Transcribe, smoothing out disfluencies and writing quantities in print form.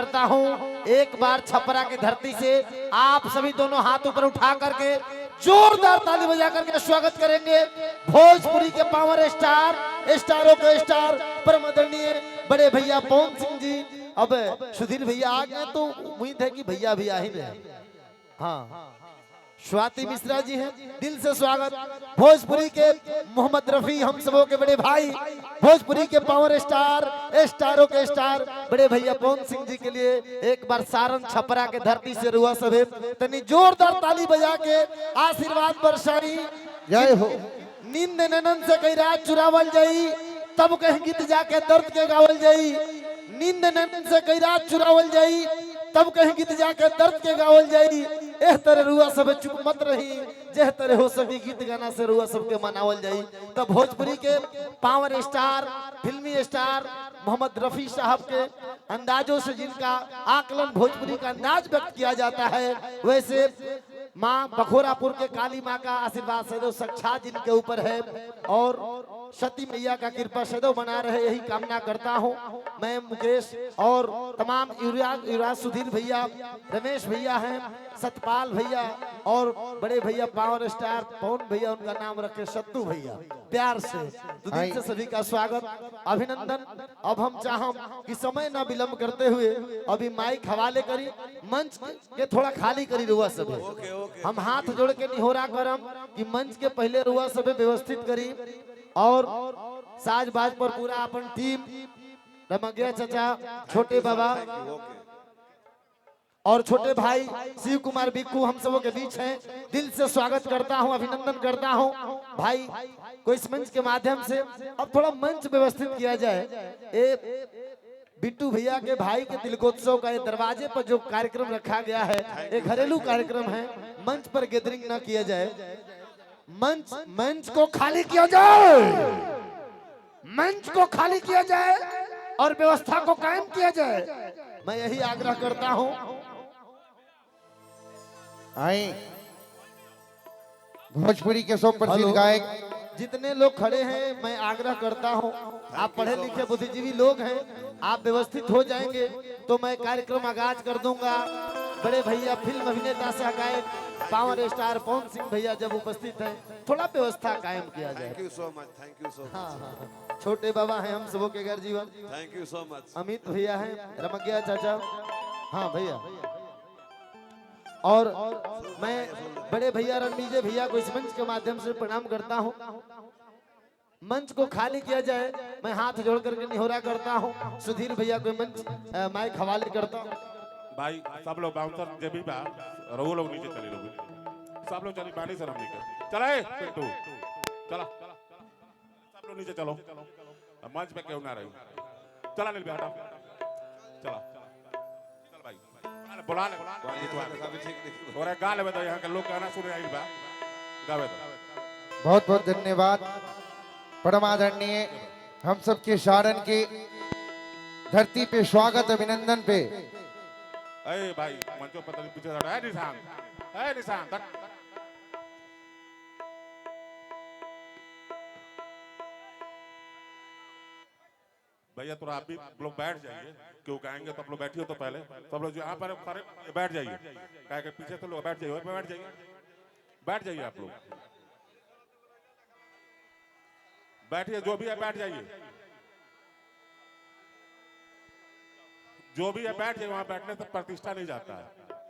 करता हूं। एक बार छपरा की धरती से आप सभी दोनों हाथ ऊपर उठा करके जोरदार ताली बजा करके स्वागत करेंगे भोजपुरी के पावर स्टार, स्टारों के स्टार, परम आदरणीय बड़े भैया पवन सिंह जी। अब सुधीर भैया आ गए तो उम्मीद है कि भैया भी आ ही रहे। हाँ, स्वाति मिश्रा जी हैं, दिल से स्वागत। भोजपुरी के मोहम्मद रफी, हम सबों के बड़े भाई, भोजपुरी के पावर स्टार, स्टारों के स्टार बड़े भैया पवन सिंह जी के लिए एक बार सारण छपरा के धरती से रुआ सभे तनी जोरदार ताली बजा के आशीर्वाद बरसाई। जय हो। नींद नैनन से कई रात चुरावल जाई, तब कहीं गीत जाके दर्द के गावल जाई। नींद नैनन से कई रात चुरावल जाई, तब कहीं गीत जाके दर्द के गावल जाई। एह तरह रुआ सब चुप मत रही, जेह तरह हो सभी गीत गाना से रुआ सबके मनावल जाई। तब भोजपुरी के पावर स्टार, फिल्मी स्टार मोहम्मद रफी साहब के अंदाजों से जिनका आकलन भोजपुरी का अंदाज व्यक्त किया जाता है, वैसे माँ बखोरापुर के काली माँ का आशीर्वाद सदैव साक्षात जिनके ऊपर है और सती मैया का कृपा सदैव बना रहे, यही कामना करता हूँ। मैं मुकेश और तमाम युवराज सुधीर भैया, रमेश भैया हैं, सतपाल भैया और बड़े भैया पावर स्टार पवन भैया, उनका नाम रखे सत्तू भैया, प्यार से तो दिल से सभी का स्वागत, अभिनंदन। अब हम चाहम कि समय ना विलंब करते हुए अभी माइक हवाले करी, मंच के थोड़ा खाली करी रुआ सब। हम हाथ जोड़ के निहोरा करम कि मंच के पहले रुआ सब व्यवस्थित करी और साज बाज पर पूरा अपन टीम, रमगिया चाचा, छोटे बाबा और छोटे भाई शिव कुमार बिक्कू हम सबों के बीच हैं। दिल से स्वागत करता हूं, अभिनंदन करता हूं भाई को इस मंच के माध्यम से। अब थोड़ा मंच व्यवस्थित किया जाए। बिट्टू भैया के भाई के तिलकोत्सव का ये दरवाजे पर जो कार्यक्रम रखा गया है, एक घरेलू कार्यक्रम है, मंच पर गैदरिंग ना किया जाए। मंच को खाली किया जाए, मंच को खाली किया जाए और व्यवस्था को कायम किया जाए, मैं यही आग्रह करता हूं। आई भोजपुरी के 100 प्रसिद्ध गायक जितने लोग खड़े हैं, मैं आग्रह करता हूं, आप पढ़े लिखे बुद्धिजीवी लोग हैं, आप व्यवस्थित हो जाएंगे तो मैं कार्यक्रम आगाज कर दूंगा। बड़े भैया फिल्म अभिनेता सह गायक पावर स्टार पवन सिंह भैया जब उपस्थित हैं, थोड़ा व्यवस्था कायम किया जाए। Thank you so much, thank you so much. हाँ, छोटे बाबा हैं हम सबों के घर जीवन, thank you so much. Amit भैया हैं, रमगिया चाचा, हाँ भैया, और मैं बड़े भैया रणनीजे भैया को इस मंच के माध्यम से प्रणाम करता हूं। मंच को खाली किया जाए, मैं हाथ जोड़ करके निहोरा करता हूं। सुधीर भैया को मंच माइक हवाले करता हूं। भाई सब लोग बाउंसर जब भी रहो लोग नीचे चले लोग, सब लोग चली पानी से हम नीचे चले पिंटू, चला सब लोग नीचे चलो, मंच पे क्यों ना रहे, चला नील बेटा, चला चल भाई, बुला ले और गा ले तो यहाँ के लोग गाना सुन रहे हैं, गावे तो। बहुत बहुत धन्यवाद। परम आदरणीय हम सबके सारण की धरती पे स्वागत, अभिनंदन पे। अरे भाई मंचों पर पीछे हटा, है निशान, है निशान तक। भैया थोड़ा आप भी लोग बैठ जाइए, क्यों गाएंगे तो आप लोग बैठिए तो पहले, सब लोग जो यहाँ पर सारे बैठ जाइए, क्या पीछे तो लोग बैठ जाइए, बैठ जाइए, बैठ जाइए आप लोग, बैठिए जो भी है बैठ जाइए, जो भी है बैठ जाइए, वहां बैठने से प्रतिष्ठा नहीं जाता है।